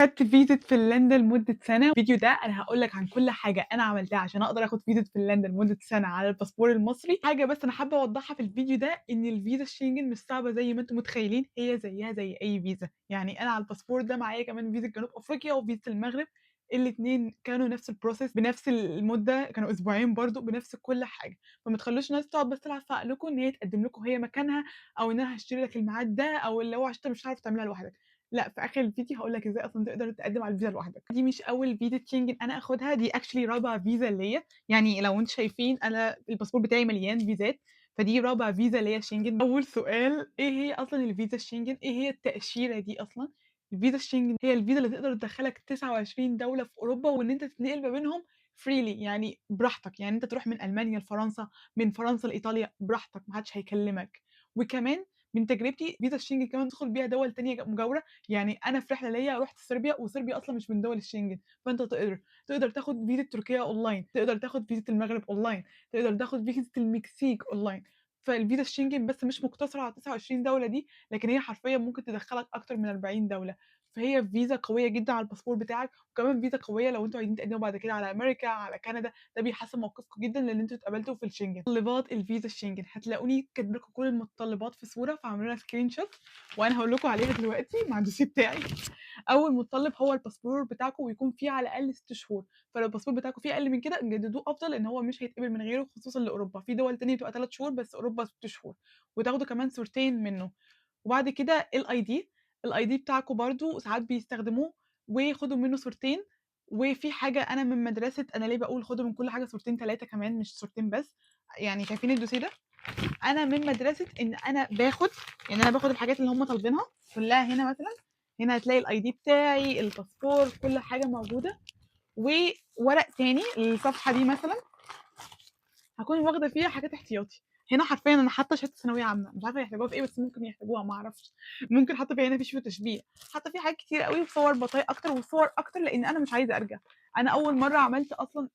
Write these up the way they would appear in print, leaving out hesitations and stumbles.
خدت فيزا فنلندا لمدة سنة. الفيديو ده أنا هاقول لك عن كل حاجة أنا عملتها عشان أقدر آخد فيزا فنلندا لمدة سنة على الباسبور المصري. حاجة بس أنا حابة أوضحها في الفيديو ده إن الفيزا الشنجن مش صعبة زي ما أنتم متخيلين، هي زيها زي أي فيزا. يعني أنا على الباسبور ده معايا كمان فيزا جنوب أفريقيا وفيزا المغرب، الاتنين كانوا نفس الprocess بنفس المدة، كانوا أسبوعين برضه بنفس كل حاجة. فما تخلّوش الناس تقعد بس تلعب في عقلكم إن هي تقدم لكم هي مكانها، أو إن أنا هاشتري لك الميعاد ده، أو اللي هو عشان أنت مش هتعرف تعملها لوحدك. لأ، في آخر الفيديو هاقول لك إزاي أصلًا تقدر تقدّم على الفيزا لوحدك. دي مش أول فيزا شنجن أنا آخُدها، دي actually رابع فيزا ليّا. يعني لو أنتم شايفين أنا الباسبور بتاعي مليان فيزات، فدي رابع فيزا ليّا شنجن. أول سؤال، إيه هي أصلًا الفيزا الشنجن؟ إيه هي التأشيرة دي أصلًا؟ الفيزا الشنجن هي الفيزا اللي تقدر تدخّلك 29 دولة في أوروبا، وإن أنت تتنقل ما بينهم freely، يعني براحتك. يعني أنت تروح من ألمانيا لفرنسا، من فرنسا لإيطاليا براحتك، ما حدش هيكلمك. وكمان من تجربتي فيزا الشنجن كمان تدخل بيها دول تانية مجاورة. يعني أنا في رحلة ليّا رُحت صربيا، وصربيا أصلًا مش من دول الشنجن، فأنت تقدر تاخد فيزا تركيا أونلاين، تقدر تاخد فيزا المغرب أونلاين، تقدر تاخد فيزا المكسيك أونلاين. فالفيزا الشنجن بس مش مقتصرة على 29 دولة دي، لكن هي حرفيًا ممكن تدخّلك أكتر من 40 دولة. فهي فيزا قوية جدًا على الباسبور بتاعك، وكمان فيزا قوية لو أنتم عايزين تقدموا بعد كده على أمريكا، على كندا، ده بيحسّن موقفكم جدًا لإن أنتم اتقبلتوا في الشنجن. متطلبات الفيزا الشنجن، هتلاقوني كاتبة لكم كل المتطلبات في صورة، فاعملوا لها screenshot وأنا هاقول لكم عليها دلوقتي مع الdossier بتاعي. أول متطلب هو الباسبور بتاعكم ويكون فيه على الأقل 6 شهور. فلو الباسبور بتاعكم فيه أقل من كده جددوه أفضل، لإن هو مش هيتقبل من غيره خصوصًا لأوروبا. في دول تانية بتبقى 3 شهور، بس أوروبا 6 شهور. وتاخدوا كمان صورتين منه. وبعد كده الID، الID بتاعكم برضه ساعات بيستخدموه، وخدوا منه صورتين. وفي حاجة أنا من مدرسة، أنا ليه باقول خدوا من كل حاجة صورتين 3 كمان مش صورتين بس. يعني شايفين الdossier ده؟ أنا من مدرسة إن أنا باخد، يعني أنا باخد الحاجات اللي هم طالبينها كلها هنا مثلًا. هنا هتلاقي الID بتاعي، الباسبور، كل حاجة موجودة. وورق تاني الصفحة دي مثلًا هاكون واخدة فيها حاجات احتياطي. هنا حرفيًا أنا حاطة شهادة ثانوية عامة، مش عارفة يحتاجوها في إيه، بس ممكن يحتاجوها ما أعرفش. ممكن حاطة فيها هنا فيش وتشبيه، حاطة فيها حاجات كتيرة أوي، وصور بطايق أكتر وصور أكتر، لإن أنا مش عايزة أرجع. أنا أول مرة عملت أصلًا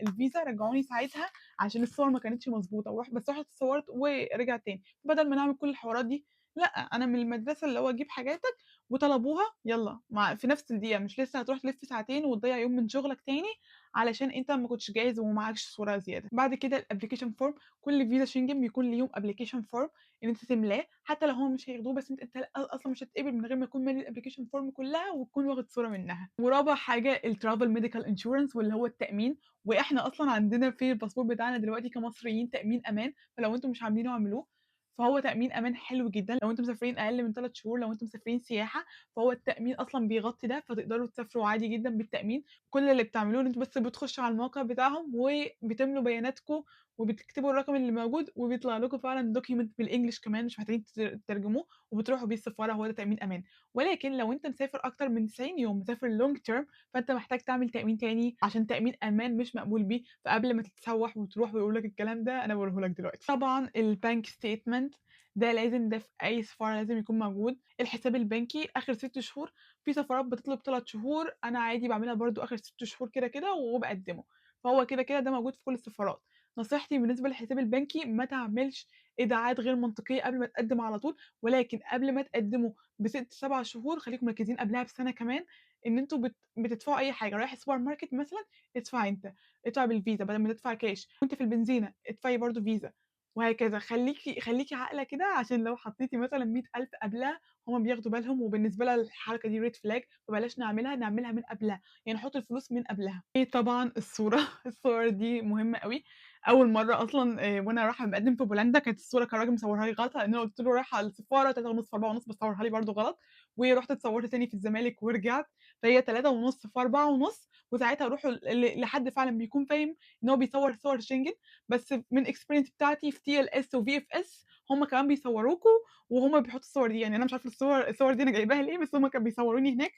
الفيزا رجعوني ساعتها عشان الصور ما كانتش مضبوطة، رُحت اتصورت ورجعت تاني. بدل ما نعمل كل الحوارات دي، لأ، أنا من المدرسة اللي هو جيب حاجاتك وطلبوها يالّا في نفس الدقيقة، مش لسه هتروح تلف ساعتين وتضيّع يوم من شغلك تاني علشان أنت ما كنتش جاهز ومعاكش صورة زيادة. بعد كده الapplication form، كل فيزا شنجن بيكون ليهم application form إن أنت تملاه، حتى لو هُم مش هياخدوه، بس أنت أصلًا مش هتتقبل من غير ما تكون مالي الapplication form كلها وتكون واخد صورة منها. ورابع حاجة الtravel medical insurance واللي هو التأمين. وإحنا أصلًا عندنا في الباسبور بتاعنا دلوقتي كمصريين تأمين أمان، فلو أنتم مش عاملينه اعملوه. فهو تأمين أمان حلو جدًا لو أنتم مسافرين أقل من 3 شهور، لو أنتم مسافرين سياحة، فهو التأمين أصلًا بيغطي ده، فتقدروا تسافروا عادي جدًا بالتأمين. كل اللي بتعملوه إن أنتم بس بتخشوا على الموقع بتاعهم وبتملوا بياناتكم وبتكتبوا الرقم اللي موجود، وبيطلع لكم فعلًا document بالEnglish كمان مش محتاجين تترجموه، وبتروحوا بيه السفارة. هو ده تأمين أمان. ولكن لو أنت مسافر أكتر من 90 يوم، مسافر long term، فأنت محتاج تعمل تأمين تاني عشان تأمين أمان مش مقبول بيه. فقبل ما تتسوح وتروح ويقولوا لك الكلام ده، أنا باقوله لك دلوقتي. طبعًا الbank statement ده لازم، ده في أي سفارة لازم يكون موجود. الحساب البنكي آخر 6 شهور، في سفارات بتطلب 3 شهور، أنا عادي باعملها برضه آخر 6 شهور كده وباقدّمه. فهو كده ده موجود في كل السفارات. نصيحتي بالنسبة للحساب البنكي ما تعملش إيداعات غير منطقية قبل ما تقدّم على طول، ولكن قبل ما تقدّموا ب6، 7 شهور خليكم مركّزين قبلها بسنة كمان إن أنتم بتدفعوا أي حاجة. رايح السوبر ماركت مثلًا، ادفع أنت، ادفع بالفيزا بدل ما تدفع كاش. وأنتِ في البنزينة ادفعي برضه فيزا. وهكذا. خلّيكِ عاقلة كده عشان لو حطيتِ مثلًا 100,000 قبلها هُم بياخدوا بالهم، وبالنسبة لها الحركة دي red flag، فبلاش نعملها من قبلها. يعني نحط الفلوس من قبلها. طبعًا الصورة، الصور دي مهمة أوي. أول مرّة أصلًا وأنا رايحة باقدّم في بولندا، كانت الصورة كان الراجل مصورها لي غلط، لإن أنا قُلت له رايحة السفارة 3:30 في 4:30، بس صورها لي برضه غلط. ورُحت اتصورت تاني في الزمالك ورجعت، فهي 3:30 في 4:30. وساعتها روحوا لحد فعلًا بيكون فاهم إن هو بيصور صور شنجن. بس من الexperience بتاعتي في TLS وVFS هُم كمان بيصوروكم، وهُم بيحطّوا الصور دي. يعني أنا مش عارفة الصور دي أنا جايباها ليه، بس هُم كانوا بيصوروني هناك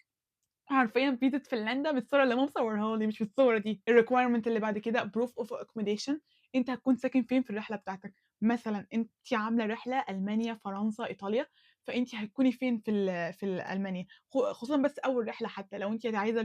حرفيًا فيزا فنلندا بالصورة اللي هو مصورها لي، مش بالصورة دي. الrequirement اللي بعد كده proof of accommodation. أنت هتكون ساكن فين في الرحلة بتاعتك. مثلًا أنتِ عاملة رحلة ألمانيا، فرنسا، إيطاليا، فأنتِ هتكوني فين في ألمانيا، خصوصًا بس أول رحلة حتى، لو أنتِ عايزة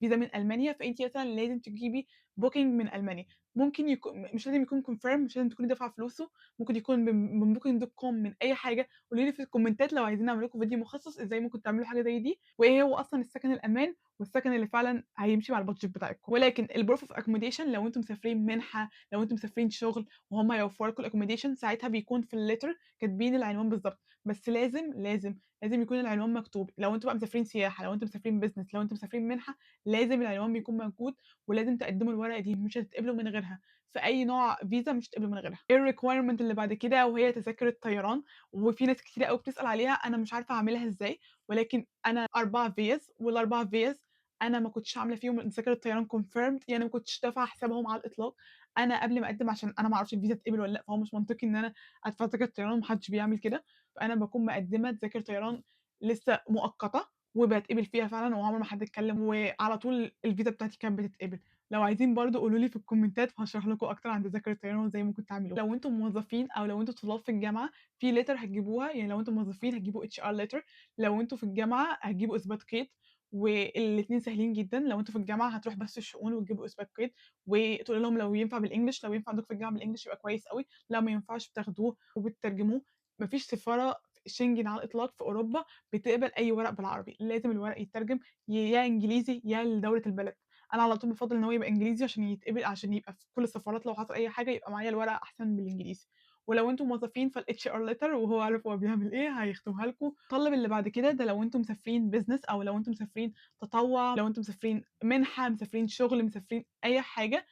فيزا من ألمانيا، فأنتِ مثلًا لازم تجيبي booking من ألمانيا، ممكن مش لازم يكون confirm، مش لازم تكوني دافعة فلوسه، ممكن يكون من booking.com، من أي حاجة. قولوا لي في الكومنتات لو عايزين نعمل لكم فيديو مخصص إزاي ممكن تعملوا حاجة زي دي، وإيه هو أصلًا السكن الأمان والسكن اللي فعلًا هيمشي مع البادجت بتاعتكم. ولكن الproof of accommodation لو أنتم مسافرين منحة، لو أنتم مسافرين شغل وهُم هيوفروا لكم الaccommodation، ساعتها بيكون في الletter كاتبين العنوان بالضبط، بس لازم يكون العنوان مكتوب. لو أنتم بقى مسافرين سياحة، لو أنتم مسافرين business، لو أنتم مسافرين منحة، لازم العنوان بيكون موجود، ولازم تقدموا الورقة دي، مش هتتقبلوا من غيرها، في أي نوع فيزا مش هتتقبلوا من غيرها. إيه الrequirement اللي بعد كده؟ وهي تذاكر الطيران، وفي ناس كتيرة أوي بتسأل عليها، أنا مش عارفة أعملها إزاي، ولكن أنا 4 فيَّز، وال4 فيَّز أنا ما كنتش عاملة فيهم تذاكر الطيران confirmed، يعني ما كنتش دافعة حسابهم على الإطلاق. أنا قبل ما أقدّم، عشان أنا ما أعرفش الفيزا تتقبل والّا لأ، فهو مش منطقي إن أنا أدفع تذاكر طيران وما حدش بيعمل كده، فأنا باكون مقدّمة تذاكر طيران لسه مؤقتة، وباتقبل فيها فعلًا، وعمر ما حد اتكلم، وعلى طول الفيزا بتاعتي كانت بتتقبل. لو عايزين برضه قولوا لي في الكومنتات، وهاشرح لكم أكتر عن تذاكر الطيران وإزاي ممكن تعملوها. لو أنتم موظفين أو لو أنتم طلاب في الجامعة، في letter هتجيبوها، يعني لو أنتم موظفين هتجيبوا HR letter، لو أنتم في الجامعة هتجيبوا إثبات قيد، والاتنين سهلين جدًا. لو أنتم في الجامعة هتروح بس الشؤون وتجيبوا إثبات قيد، وتقولوا لهم لو ينفع بالEnglish، لو ينفع عندكم في الجامعة بالEnglish يبقى كويس أوي، لو ما ينفعش بتاخدوه وبتترجموه. ما فيش سفارة شنجن على الإطلاق في أوروبا بتقبل أي ورق بالعربي، لازم الورق يترجم يا إنجليزي يا لدولة البلد. أنا على طول بافضّل إن هو يبقى إنجليزي عشان يتقبل، عشان يبقى في كل السفارات لو حصل أي حاجة يبقى معايا الورق أحسن بالإنجليزي. ولو أنتم موظفين فالHR letter وهو عارف هو بيعمل إيه هيختمها لكم. الطلب اللي بعد كده ده لو أنتم مسافرين business، أو لو أنتم مسافرين تطوع، لو أنتم مسافرين منحة، مسافرين شغل، مسافرين أي حاجة،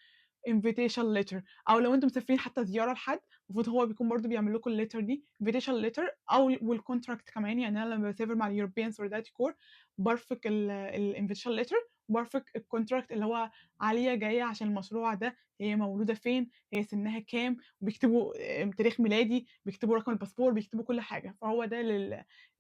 invitation letter. أو لو أنتم مسافرين حتى زيارة لحد، المفروض هو بيكون برضه بيعمل لكم الletter دي invitation letter، أو والcontract كمان. يعني أنا لمّا باسافر مع الEuropean Solidarity Corps بارفق الinvitation letter، وبارفق الcontract اللي هو عالية جاية عشان المشروع ده، هي مولودة فين، هي سنها كام، وبيكتبوا تاريخ ميلادي، بيكتبوا رقم الباسبور، بيكتبوا كل حاجة، فهو ده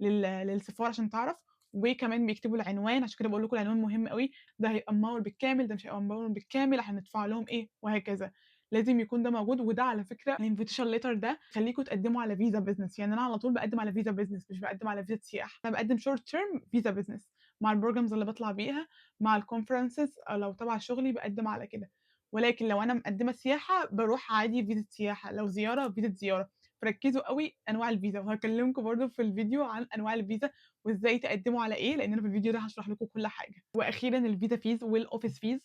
للسفارة عشان تعرف. وكمان بيكتبوا العنوان، عشان كده باقول لكم العنوان مهم أوي، ده هيبقى مموّل بالكامل، ده مش هيبقى مموّل بالكامل، هندفع لهم إيه، وهكذا. لازم يكون ده موجود. وده على فكرة الinvitation letter ده يخلّيكم تقدّموا على visa business، يعني أنا على طول باقدّم على visa business، مش باقدّم على فيزا سياحة، أنا باقدّم short term visa business مع الprograms اللي باطلع بيها، مع الconferences، أو لو تبع شغلي باقدّم على كده. ولكن لو أنا مقدّمة سياحة باروح عادي فيزا سياحة، لو زيارة فيزا زيارة. فركّزوا أوي أنواع الفيزا، وهاكلّمكم برضه في الفيديو عن أنواع الفيزا وإزاي تقدّموا على إيه، لإن أنا في الفيديو ده هاشرح لكم كل حاجة. وأخيرًا الvisa fees والoffice fees،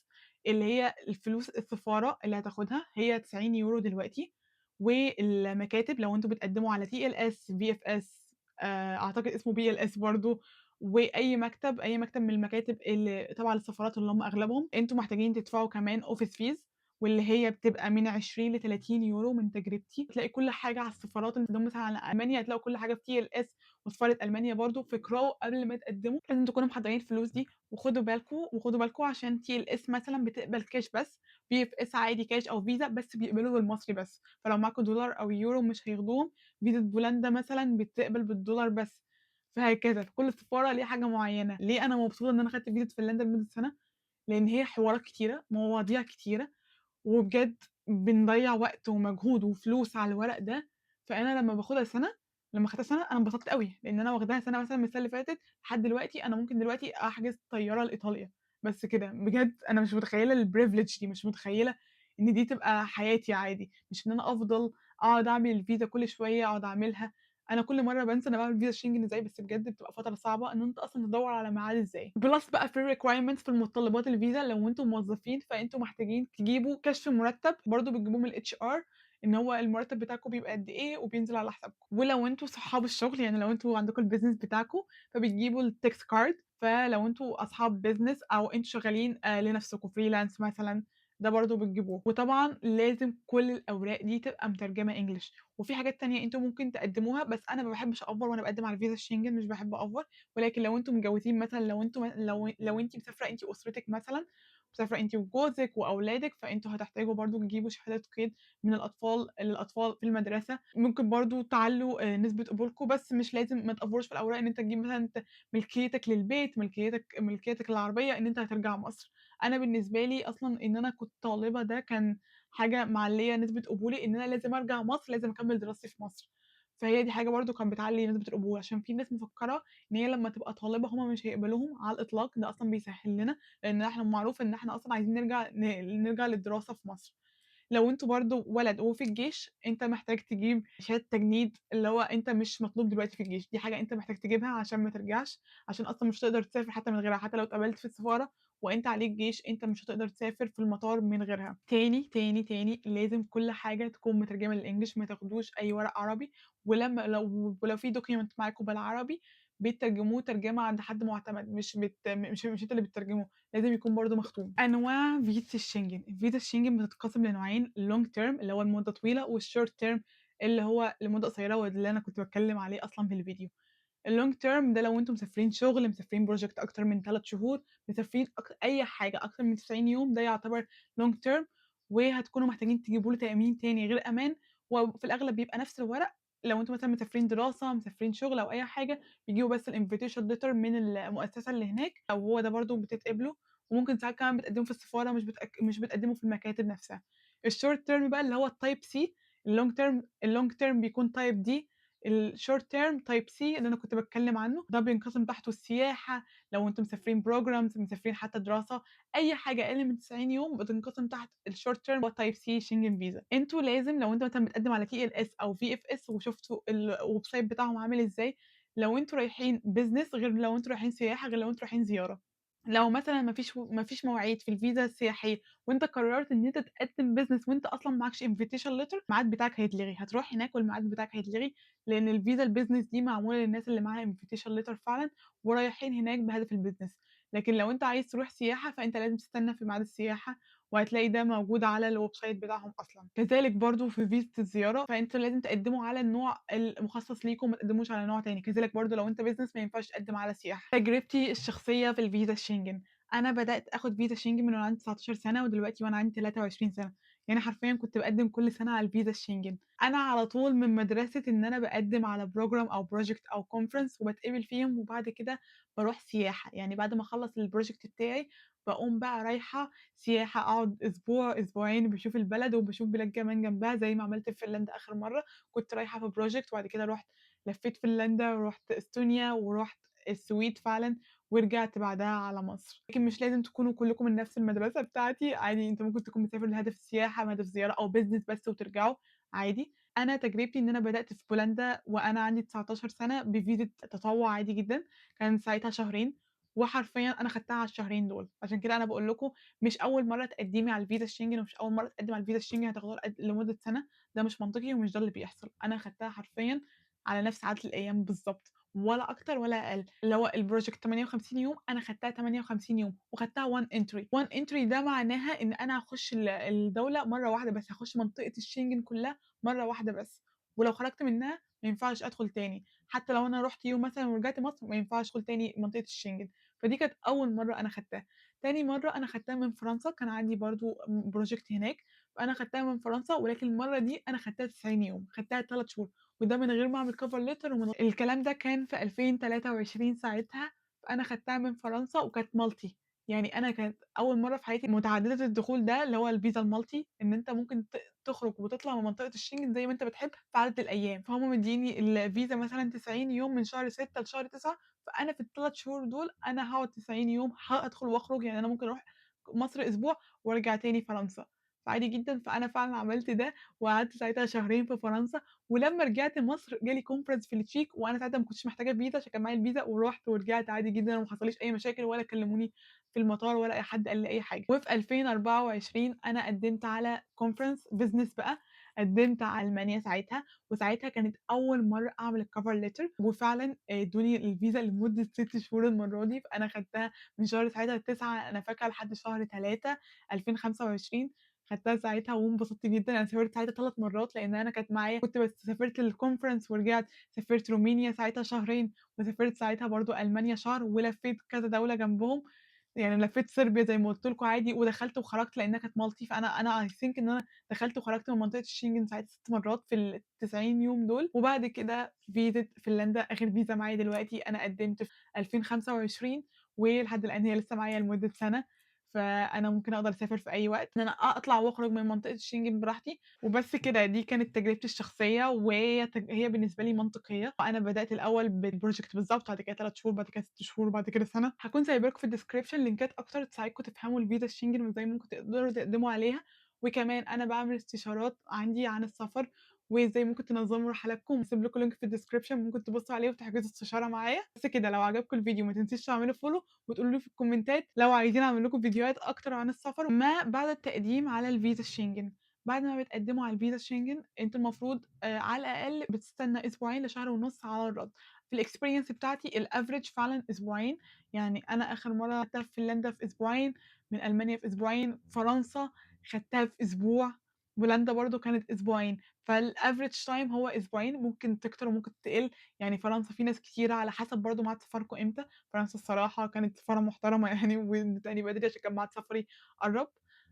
اللي هي الفلوس السفارة اللي هتاخدها، هي 90€ دلوقتي. والمكاتب لو أنتم بتقدّموا على TLS، VFS، أعتقد اسمه BLS برضه، وأي مكتب، أي مكتب من المكاتب اللي تابعة للسفارات اللي هم أغلبهم، أنتم محتاجين تدفعوا كمان office fees، واللي هي بتبقى من 20 ل30€ من تجربتي. هتلاقي كل حاجة على السفارات، أنتم مثلًا على ألمانيا هتلاقوا كل حاجة في TLS وسفارة ألمانيا برضه، فاقرأوا قبل ما تقدّموا، لازم تكونوا محضّرين الفلوس دي. وخدوا بالكم عشان TLS مثلًا بتقبل كاش بس، VFS عادي كاش أو فيزا، بس بيقبلوا بالمصري بس، فلو معاكم دولار أو يورو مش هياخدوهم. فيزا بولندا مثلًا بتقبل بالدولار بس، فهكذا. فكل سفارة ليها حاجة معيّنة. ليه أنا مبسوطة إن أنا خدت فيزا فنلندا لمدة سنة؟ لإن هي حوارات كتيرة، مواضيع كتيرة، وبجد بنضيّع وقت ومجهود وفلوس على الورق ده. فأنا لمّا باخدها سَنة، لمّا خدتها سَنة أنا انبسطت أوي، لإن أنا واخداها سَنة مثلًا من السنة اللي فاتت لحد دلوقتي. أنا ممكن دلوقتي أحجز طيارة لإيطاليا، بس كده. بجد أنا مش متخيّلة الprivilege دي، مش متخيّلة إن دي تبقى حياتي عادي، مش إن أنا أفضل أقعد أعمل الفيزا كل شوية أقعد أعملها. أنا كل مرّة بانسى أنا باعمل فيزا شنجن إزاي، بس بجد بتبقى فترة صعبة إن أنت أصلًا تدوّر على ميعاد إزاي. plus بقى في requirements في المتطلبات الفيزا، لو أنتم موظفين فأنتم محتاجين تجيبوا كشف مرتب، برضه بتجيبوه من الHR، إن هو المرتب بتاعكم بيبقى قد إيه وبينزل على حسابكم. ولو أنتم صحاب الشغل، يعني لو أنتم عندكم الbusiness بتاعكم، فبتجيبوا الtax card. فلو أنتم أصحاب business أو أنتم شغالين لنفسكم freelance مثلًا، ده برضه بتجيبوه. وطبعًا لازم كل الأوراق دي تبقى مترجمة English. وفي حاجات تانية أنتم ممكن تقدّموها، بس أنا ما باحبش أأفور وأنا باقدّم على فيزا الشنجن، مش باحب أأفور. ولكن لو أنتم متجوزين مثلًا، لو أنتم لو أنتِ مسافرة أنتِ وأسرتِك مثلًا، مسافرة أنتِ وجوزِك وأولادِك، فأنتم هتحتاجوا برضه تجيبوا شهادة قيد من للأطفال في المدرسة. ممكن برضه تعلّوا نسبة قبولكم، بس مش لازم، ما تأفورش في الأوراق إن أنت تجيب مثلًا ملكيتك للبيت، ملكيتك للعربية، إن أنت هترجع مصر. أنا بالنسبة لي أصلًا إن أنا كنت طالبة ده كان حاجة معلّية نسبة قبولي، إن أنا لازم أرجع مصر، لازم أكمّل دراستي في مصر. فهي دي حاجة برضه كانت بتعلّي نسبة القبول، عشان في ناس مفكّرة إن هي لمّا تبقى طالبة هُم مش هيقبلوهم على الإطلاق، ده أصلًا بيسهّل لنا، لإن إحنا معروف إن إحنا أصلًا عايزين نرجع للدراسة في مصر. لو أنتم برضه ولد وفي الجيش، أنت محتاج تجيب شهادة تجنيد، اللي هو أنت مش مطلوب دلوقتي في الجيش، دي حاجة أنت محتاج تجيبها عشان ما ترجعش، عشان أصلًا مش هتقدر تسافر حتى من غيرها، حتى لو اتقبلت في السفارة وأنت عليك جيش، أنت مش هتقدر تسافر في المطار من غيرها. تاني لازم كل حاجة تكون مترجمة للإنجليش، ما تاخدوش أي ورق عربي، ولو في document معاكم بالعربي بتترجموه ترجمة عند حد مُعتمد، مش أنت اللي بتترجمه، لازم يكون برضه مختوم. أنواع فيزا الشنجن، الفيزا الشنجن بتتقسم لنوعين long term اللي هو لمدة طويلة، والshort term اللي هو لمدة قصيرة، واللي أنا كنت باتكلم عليه أصلًا في الفيديو. الlong term ده لو أنتم مسافرين شغل، مسافرين project أكتر من 3 شهور، مسافرين أي حاجة أكتر من 90 يوم، ده يعتبر long term، وهتكونوا محتاجين تجيبوا له تأمين تاني غير أمان، وفي الأغلب بيبقى نفس الورق. لو أنتم مثلًا مسافرين دراسة، مسافرين شغل أو أي حاجة، بيجيبوا بس الinvitation letter من المؤسسة اللي هناك، أو هو ده برضه بتتقبلوا، وممكن ساعات كمان بتقدموا في السفارة، مش بتقدموا في المكاتب نفسها. الshort term بقى اللي هو الtype C، الlong term بيكون type D، الshort term type C اللي أنا كنت باتكلم عنه، ده بينقسم تحته السياحة، لو أنتم مسافرين programs، مسافرين حتى دراسة، أي حاجة أقل من 90 يوم بتنقسم تحت الshort term و type C Schengen visa. أنتم لازم لو أنت مثلًا بتقدم على TLS أو VFS وشُفتوا الwebsite بتاعهم عامل إزاي، لو أنتم رايحين business غير لو أنتم رايحين سياحة، غير لو أنتم رايحين زيارة. لو مثلًا ما فيش مواعيد في الفيزا السياحية، وأنت قررت إن أنت تقدم business وأنت أصلًا معاكش invitation letter، الميعاد بتاعك هيتلغي، هتروح هناك والميعاد بتاعك هيتلغي، لإن الفيزا الbusiness دي معمولة للناس اللي معاها invitation letter فعلًا، ورايحين هناك بهدف الbusiness. لكن لو أنت عايز تروح سياحة، فأنت لازم تستنى في ميعاد السياحة، وهتلاقي ده موجود على الwebsite بتاعهم أصلًا. كذلك برضه في فيزة الزيارة، فأنتم لازم تقدموا على النوع المخصص ليكم، ما تقدموش على نوع تاني. كذلك برضه لو أنت business ما ينفعش تقدم على سياحة. تجربتي الشخصية في الفيزا الشنجن، أنا بدأت آخد فيزا شنجن من وأنا عندي 19 سنة، ودلوقتي وأنا عندي 23 سنة، يعني حرفيًا كنت باقدم كل سنة على الفيزا الشنجن. أنا على طول من مدرسة إن أنا باقدّم على program أو project أو conference وباتقبل فيهم، وبعد كده باروح سياحة، يعني بعد ما أخلّص الproject بتاعي باقوم بقى رايحة سياحة، أقعد أسبوع، أسبوعين باشوف البلد وباشوف بلاد كمان جنبها، زي ما عملت في فنلندا آخر مرّة، كنت رايحة في project وبعد كده رُحت لفّيت فنلندا ورُحت إستونيا ورُحت السويد فعلًا، ورجعت بعدها على مصر. لكن مش لازم تكونوا كلّكم من نفس المدرسة بتاعتي، عادي أنت ممكن تكون مسافر لهدف السياحة، بهدف زيارة أو business بس وترجعوا عادي. أنا تجربتي إن أنا بدأت في بولندا وأنا عندي 19 سَنة بفيزا تطوُّع عادي جدًا، كان ساعتها شهرين، وحرفيًا أنا خدتها على الشهرين دول، عشان كده أنا باقول لكم مش أول مرّة تقدّمي على الفيزا الشنجن ومش أول مرّة تقدّم على الفيزا الشنجن هتاخدوها لمدة سَنة، ده مش منطقي ومش ده اللي بيحصل. أنا خدتها حرفيًا على نفس عدد الأيام بالضبط، ولا أكتر ولا أقل، اللي هو الproject 58 يوم، أنا خدتها 58 يوم وخدتها one entry. one entry ده معناها إن أنا هاخُش الدولة مرّة واحدة بس، هاخُش منطقة الشنجن كلّها مرّة واحدة بس، ولو خرجت منها ما ينفعش أدخل تاني، حتى لو أنا رُحت يوم مثلًا ورجعت مصر ما ينفعش أدخل تاني منطقة الشنجن، فدي كانت أول مرّة أنا خدتها. تاني مرّة أنا خدتها من فرنسا، كان عندي برضه project هناك، فأنا خدتها من فرنسا، ولكن المرّة دي أنا خدتها 90 يوم، خدتها 3 شهور، وده من غير ما أعمل cover letter الكلام ده كان في 2023 ساعتها، فأنا خدتها من فرنسا وكانت multi، يعني أنا كانت أول مرّة في حياتي متعددة الدخول ده اللي هو الفيزا الmulti، إن أنت ممكن تخرج وتطلع من منطقة الشنجن زي ما أنت بتحب في عدد الأيام، فهُم مدّيني الفيزا مثلًا 90 يوم من شهر 6 لشهر 9، فأنا في ال3 شهور دول أنا هاقعد 90 يوم هادخل وأخرج، يعني أنا ممكن أروح مصر أسبوع وأرجع تاني فرنسا، فعادي جدًا، فأنا فعلًا عملت ده وقعدت ساعتها شهرين في فرنسا، ولمّا رجعت مصر جالي conference في التشيك، وأنا ساعتها ما كنتش محتاجة فيزا عشان كان معايا الفيزا، ورُحت ورجعت عادي جدًا وما حصليش أي مشاكل ولا كلموني في المطار ولا أي حد قال لي أي حاجة. وفي 2024 أنا قدّمت على conference business بقى، قدّمت على ألمانيا ساعتها، وساعتها كانت أول مرّة أعمل الcover letter، وفعلًا ادّوني الفيزا لمدة 6 شهور المرّة دي، فأنا خدتها من شهر ساعتها 9 أنا فاكرة لحد شهر 3 2025، خدتها ساعتها وانبسطت جدًا. أنا سافرت ساعتها 3 مرّات، لإن أنا كانت معايا كنت بس سافرت الconference ورجعت، سافرت رومانيا ساعتها شهرين، وسافرت ساعتها برضه ألمانيا شهر، ولفّيت كذا دولة جنبهم، يعني لفّيت صربيا زي ما قُلت لكم عادي، ودخلت وخرجت لإنها كانت multi، فأنا I think إن أنا دخلت وخرجت من منطقة الشنجن ساعتها 6 مرّات في ال90 يوم دول، وبعد كده فيزا فنلندا آخر فيزا معايا دلوقتي، أنا قدّمت في 2025 ولحد الآن هي لسه معايا لمدة سَنة، فأنا ممكن أقدر أسافر في أي وقت، إن أنا أطلع وأخرج من منطقة الشنجن براحتي، وبس كده. دي كانت تجربتي الشخصية، وهي هي بالنسبة لي منطقية. أنا بدأت الأول بالproject بالضبط، بعد كده 3 شهور، بعد كده 6 شهور، بعد كده سنة. هاكون سايبة لكم في الdescription لينكات أكتر تساعدكم تفهموا الفيزا الشنجن وإزاي ممكن تقدروا تقدموا عليها، وكمان أنا باعمل استشارات عندي عن السفر، وإزاي ممكن تنظموا رحلاتكم. هاسيب لكم لينك في الdescription ممكن تبصوا عليه وتحجزوا استشارة معايا. بس كده، لو عجبكم الفيديو ما تنسوش تعملوا follow وتقولوا لي في الكومنتات لو عايزين أعمل لكم فيديوهات أكتر عن السفر ما بعد التقديم على الفيزا الشنجن. بعد ما بتقدموا على الفيزا الشنجن أنتم المفروض على الأقل بتستنى أسبوعين لشهر ونص على الرد. في الexperience بتاعتي الaverage فعلًا أسبوعين، يعني أنا آخر مرة خدتها في فنلندا في أسبوعين، من ألمانيا في أسبوعين، فرنسا خدتها في أسبوع، بولندا برضه كانت أسبوعين. فالaverage time هو أسبوعين، ممكن تكتر وممكن تقل. يعني فرنسا في ناس كتيرة على حسب برضه ميعاد سفركم إمتى. فرنسا الصراحة كانت سفارة محترمة يعني وادّتني بدري عشان كان ميعاد سفري قرّب،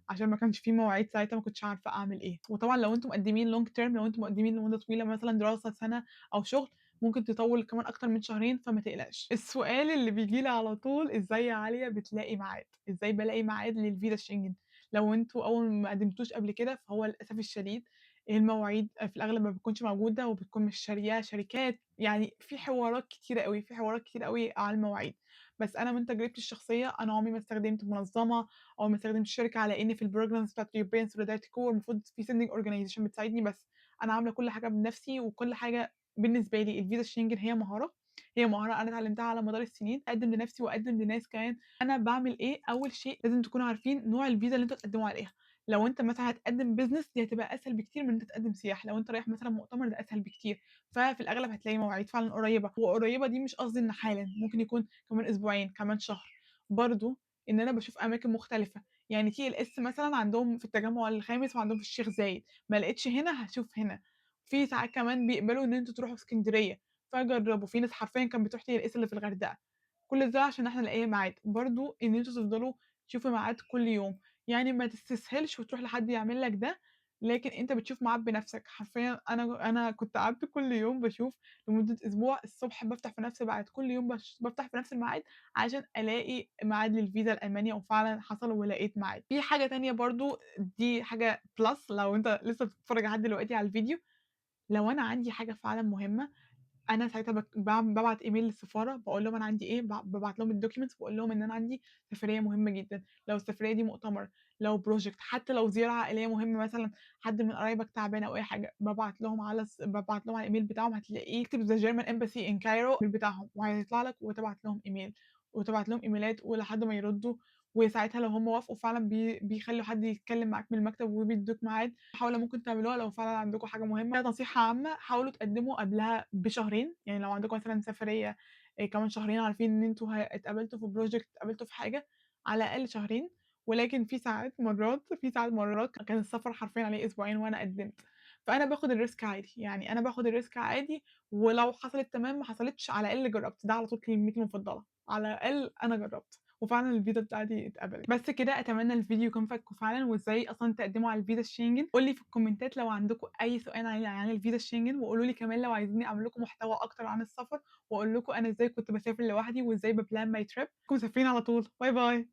عشان ما كانش في مواعيد ساعتها، ما كنتش عارفة أعمل إيه. وطبعًا لو أنتم مقدمين long term، لو أنتم مقدمين لمدة طويلة مثلًا دراسة سنة أو شغل، ممكن تطوّل كمان أكتر من شهرين، فما تقلقش. السؤال اللي بييجي لي على طول، إزاي يا عالية بتلاقي ميعاد؟ إزاي بالاقي ميعاد للفيزا الشنجن؟ لو أنتم أول ما قدمتوش قبل كده، فهو للأسف الشديد المواعيد في الأغلب ما بتكونش موجودة، وبتكون مش شارياها شركات. يعني في حوارات كتيرة أوي، في حوارات كتيرة أوي على المواعيد. بس أنا من تجربتي الشخصية، أنا عمري ما استخدمت منظمة أو ما استخدمتش شركة، على إن في الprograms بتاعة European Solidarity Corps المفروض في sending organization بتساعدني، بس أنا عاملة كل حاجة بنفسي، وكل حاجة بالنسبة لي الفيزا الشنجن هي مهارة، هي مهارة أنا اتعلمتها على مدار السنين، أقدم لنفسي وأقدم لناس كمان. أنا باعمل إيه؟ أول شيء لازم تكونوا عارفين نوع الفيزا اللي أنتم هتقدموا عليها. لو أنت مثلًا هتقدم business دي هتبقى أسهل بكتير من إن أنت تقدم سياحة، لو أنت رايح مثلًا مؤتمر ده أسهل بكتير. ففي الأغلب هتلاقي مواعيد فعلًا قريبة، وقريبة دي مش قصدي إن حالًا، ممكن يكون كمان أسبوعين، كمان شهر. برضه إن أنا باشوف أماكن مختلفة، يعني TLS مثلًا عندهم في التجمع الخامس وعندهم في الشيخ زايد، ما لقيتش هنا هاشوف هنا. في ساعات كمان بيقبلوا إن أنتم تروحوا إسكندرية، فجربوا. في ناس حرفيًا كانت بتروح TLS اللي في الغردقة. كل ده عشان إحنا نلاقي ميعاد. برضه إن أنتم تفضلوا تشوفوا ميعاد كل يوم، يعني ما تستسهلش وتروح لحد يعمل لك ده، لكن أنت بتشوف ميعاد بنفسك. حرفيًا أنا كنت قعدت كل يوم باشوف لمدة أسبوع، الصبح بافتح في نفس الميعاد، كل يوم بافتح في نفس الميعاد عشان ألاقي ميعاد للفيزا الألمانية، وفعلًا حصل ولقيت ميعاد. في حاجة تانية برضه، دي حاجة plus لو أنت لسه بتتفرج لحد دلوقتي على الفيديو، لو أنا عندي حاجة فعلًا مهمة، أنا ساعتها بابعت إيميل للسفارة، باقول لهم أنا عندي إيه، بابعت لهم الdocuments، باقول لهم إن أنا عندي سفرية مهمة جدًا. لو السفرية دي مؤتمر، لو project، حتى لو زيارة عائلية مهمة، مثلًا حد من قرايبك تعبان أو أي حاجة، بابعت لهم على الإيميل بتاعهم، هتلاقيه اكتب the German embassy in Cairo بتاعهم، وهيطلع لك، وتبعت لهم إيميل، وتبعت لهم إيميلات ولحد ما يردوا. وساعتها لو هم وافقوا فعلًا بيخلّوا حد يتكلم معاك من المكتب وبيدّوك ميعاد. محاولة ممكن تعملوها لو فعلًا عندكم حاجة مهمة. نصيحة عامة، حاولوا تقدموا قبلها بشهرين، يعني لو عندكم مثلًا سفرية كمان شهرين، عارفين إن أنتم اتقابلتوا في project، اتقابلتوا في حاجة، على الأقل شهرين. ولكن في ساعات مرات كان السفر حرفيًا عليه أسبوعين وأنا قدّمت. فأنا باخد الrisk عادي، يعني أنا باخد الrisk عادي، ولو حصلت تمام، ما حصلتش على الأقل جرّبت. ده على طول كلمتي المفضلة، على الأقل أنا جرّبت، وفعلًا الفيزا بتاعتي اتقبلت. بس كده، أتمنى الفيديو يكون فادكم فعلًا، وإزاي أصلًا تقدموا على الفيزا الشنجن. قولوا لي في الكومنتات لو عندكم أي سؤال عن الفيزا الشنجن، وقولوا لي كمان لو عايزيني أعمل لكم محتوى أكتر عن السفر، وأقول لكم أنا إزاي كنت باسافر لوحدي، وإزاي بplan my trip. مسافرين على طول. باي باي.